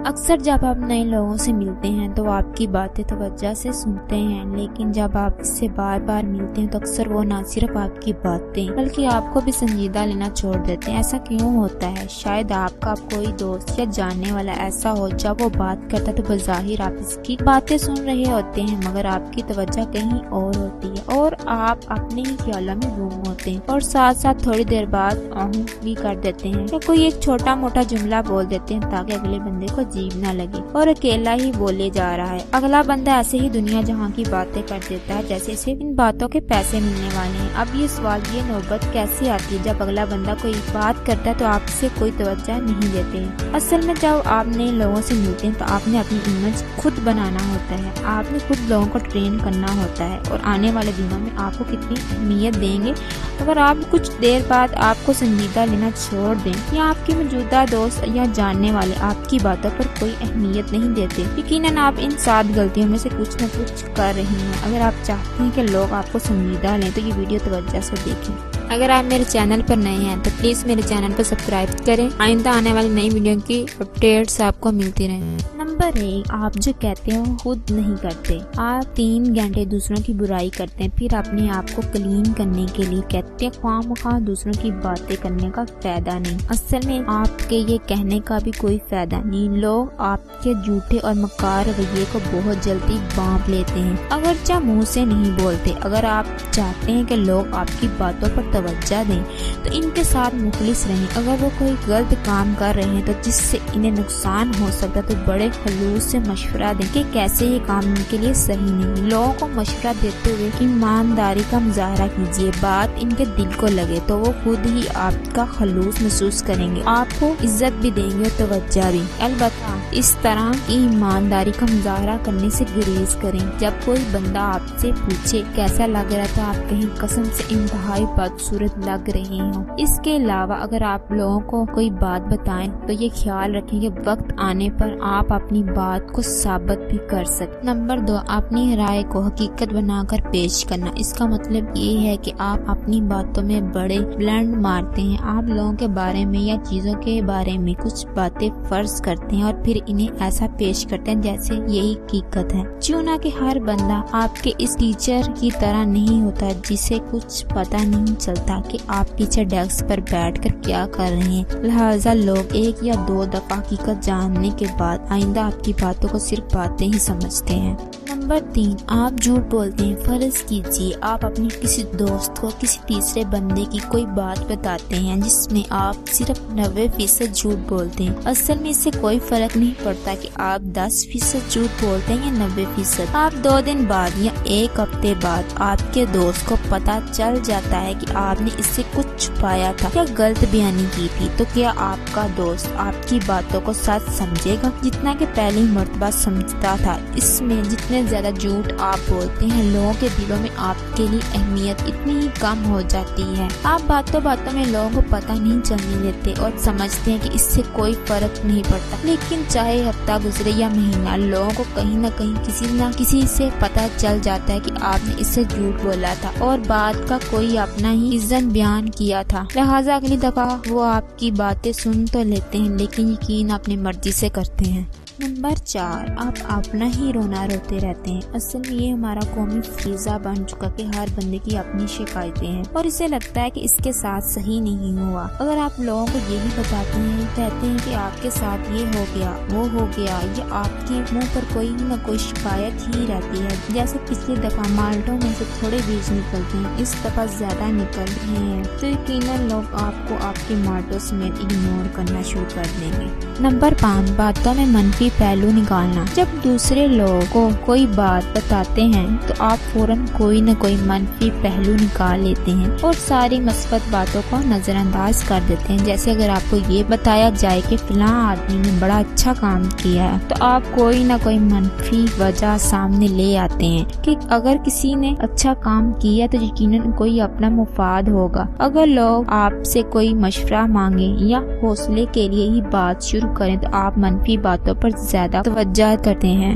اکثر جب آپ نئے لوگوں سے ملتے ہیں تو آپ کی باتیں توجہ سے سنتے ہیں، لیکن جب آپ اس سے بار بار ملتے ہیں تو اکثر وہ نہ صرف آپ کی باتیں بلکہ آپ کو بھی سنجیدہ لینا چھوڑ دیتے ہیں۔ ایسا کیوں ہوتا ہے؟ شاید آپ کا کوئی دوست یا جاننے والا ایسا ہو جب وہ بات کرتا تو بظاہر آپ اس کی باتیں سن رہے ہوتے ہیں، مگر آپ کی توجہ کہیں اور ہوتی ہے اور آپ اپنے ہی خیالوں میں گم ہوتے ہیں، اور ساتھ ساتھ تھوڑی دیر بعد بھی کر دیتے ہیں یا کوئی ایک چھوٹا موٹا جملہ بول دیتے ہیں تاکہ اگلے بندے کو عجیب نہ لگے اور اکیلا ہی بولے جا رہا ہے۔ اگلا بندہ ایسے ہی دنیا جہاں کی باتیں کر دیتا ہے جیسے اسے ان باتوں کے پیسے ملنے والے ہیں۔ اب یہ سوال، یہ نوبت کیسے آتی ہے جب اگلا بندہ کوئی بات کرتا ہے تو آپ سے کوئی توجہ نہیں دیتے ہیں؟ اصل میں جب آپ نئے لوگوں سے ملتے ہیں تو آپ نے اپنی امیج خود بنانا ہوتا ہے، آپ نے خود لوگوں کو ٹرین کرنا ہوتا ہے اور آنے والے دنوں میں آپ کو کتنی اہمیت دیں گے اگر آپ کچھ دیر بعد آپ کو سنجیدہ لینا چھوڑ دیں یا آپ کے موجودہ دوست یا جاننے والے آپ کی باتوں پر کوئی اہمیت نہیں دیتے۔ یقیناً آپ ان 7 غلطیوں میں سے کچھ نہ کچھ کر رہی ہیں۔ اگر آپ چاہتے ہیں کہ لوگ آپ کو سنجیدہ لیں تو یہ ویڈیو توجہ سے دیکھیں۔ اگر آپ میرے چینل پر نئے ہیں تو پلیز میرے چینل کو سبسکرائب کریں، آئندہ آنے والی نئی ویڈیو کی اپڈیٹس آپ کو ملتی رہیں۔ نمبر 1، آپ جو کہتے ہو خود نہیں کرتے۔ آپ 3 گھنٹے دوسروں کی برائی کرتے ہیں، پھر اپنے آپ کو کلین کرنے کے لیے کہتے ہیں خواہ مخواہ دوسروں کی باتیں کرنے کا فائدہ نہیں۔ اصل میں آپ کے یہ کہنے کا بھی کوئی فائدہ نہیں، لوگ آپ کے جھوٹے اور مکار رویے کو بہت جلدی بانپ لیتے ہیں، اگرچہ منہ سے نہیں بولتے۔ اگر آپ چاہتے ہیں کہ لوگ آپ کی باتوں پر توجہ دیں تو ان کے ساتھ مخلص رہیں۔ اگر وہ کوئی غلط کام کر رہے ہیں تو جس سے انہیں نقصان ہو سکتا ہے تو بڑے خلوص سے مشورہ دیں کہ کیسے یہ کام ان کے لیے صحیح نہیں۔ لوگوں کو مشورہ دیتے ہوئے ایمانداری کا مظاہرہ کیجیے، بات ان کے دل کو لگے تو وہ خود ہی آپ کا خلوص محسوس کریں گے، آپ کو عزت بھی دیں گے اور توجہ بھی۔ البتہ اس طرح کی ایمانداری کا مظاہرہ کرنے سے گریز کریں۔ جب کوئی بندہ آپ سے پوچھے کیسا لگ رہا تھا، آپ کہیں قسم سے انتہائی بدصورت لگ رہے ہوں۔ اس کے علاوہ اگر آپ لوگوں کو کوئی بات بتائیں تو یہ خیال رکھیں کہ وقت آنے پر آپ اپنی بات کو ثابت بھی کر سکیں۔ نمبر 2، اپنی رائے کو حقیقت بنا کر پیش کرنا۔ اس کا مطلب یہ ہے کہ آپ اپنی باتوں میں بڑے بلنڈ مارتے ہیں۔ آپ لوگوں کے بارے میں یا چیزوں کے بارے میں کچھ باتیں فرض کرتے ہیں اور پھر انہیں ایسا پیش کرتے ہیں جیسے یہی حقیقت ہے۔ چونکہ ہر بندہ آپ کے اس ٹیچر کی طرح نہیں ہوتا جسے کچھ پتہ نہیں چلتا کہ آپ پیچھے ڈیسک پر بیٹھ کر کیا کر رہے ہیں، لہٰذا لوگ 1 یا 2 دفعہ حقیقت جاننے کے بعد آئندہ آپ کی باتوں کو صرف باتیں ہی سمجھتے ہیں۔ نمبر 3، آپ جھوٹ بولتے ہیں۔ فرض کیجیے آپ اپنی کسی دوست کو کسی تیسرے بندے کی کوئی بات بتاتے ہیں جس میں آپ صرف 90% جھوٹ بولتے ہیں۔ اصل میں اس سے کوئی فرق نہیں پڑتا کہ آپ 10% جھوٹ بولتے ہیں یا 90%۔ آپ 2 دن بعد یا 1 ہفتے بعد آپ کے دوست کو پتہ چل جاتا ہے کہ آپ نے اس سے کچھ چھپایا تھا یا غلط بیانی کی تھی، تو کیا آپ کا دوست آپ کی باتوں کو سچ سمجھے گا جتنا کہ پہلی مرتبہ سمجھتا تھا؟ اس میں جتنے زیادہ جھوٹ آپ بولتے ہیں لوگوں کے دلوں میں آپ کے لیے اہمیت اتنی ہی کم ہو جاتی ہے۔ آپ باتوں باتوں میں لوگوں کو پتہ نہیں چلنے دیتے اور سمجھتے ہیں کہ اس سے کوئی فرق نہیں پڑتا، لیکن چاہے ہفتہ گزرے یا مہینہ، لوگوں کو کہیں نہ کہیں کسی نہ کسی سے پتہ چل جاتا ہے کہ آپ نے اس سے جھوٹ بولا تھا اور بات کا کوئی اپنا ہی ریزن بیان کیا تھا، لہٰذا اگلی دفعہ وہ آپ کی باتیں سن تو لیتے ہیں لیکن یقین اپنی مرضی سے کرتے ہیں۔ نمبر 4، آپ اپنا ہی رونا روتے رہتے ہیں۔ اصل میں یہ ہمارا قومی فریضہ بن چکا کہ ہر بندے کی اپنی شکایتیں ہیں اور اسے لگتا ہے کہ اس کے ساتھ صحیح نہیں ہوا۔ اگر آپ لوگوں کو یہی بتاتے ہیں، کہتے ہیں کہ آپ کے ساتھ یہ ہو گیا، وہ ہو گیا، یہ آپ کے منہ پر کوئی نہ کوئی شکایت ہی رہتی ہے، جیسے پچھلی دفعہ مالٹوں میں سے تھوڑے بیج نکلتے ہیں، اس دفعہ زیادہ نکل رہے ہیں، تو یقیناً لوگ آپ کو آپ کے مالٹوں سمیت اگنور کرنا شروع کر دیں گے۔ نمبر 5، باتوں میں منفی پہلو نکالنا۔ جب دوسرے لوگوں کو کوئی بات بتاتے ہیں تو آپ فوراً کوئی نہ کوئی منفی پہلو نکال لیتے ہیں اور ساری مثبت باتوں کو نظر انداز کر دیتے ہیں۔ جیسے اگر آپ کو یہ بتایا جائے کہ فلاں آدمی نے بڑا اچھا کام کیا ہے تو آپ کوئی نہ کوئی منفی وجہ سامنے لے آتے ہیں کہ اگر کسی نے اچھا کام کیا تو یقیناً کوئی اپنا مفاد ہوگا۔ اگر لوگ آپ سے کوئی مشورہ مانگیں یا حوصلے کے لیے ہی بات شروع کریں تو آپ منفی باتوں پر زیادہ توجہ کرتے ہیں۔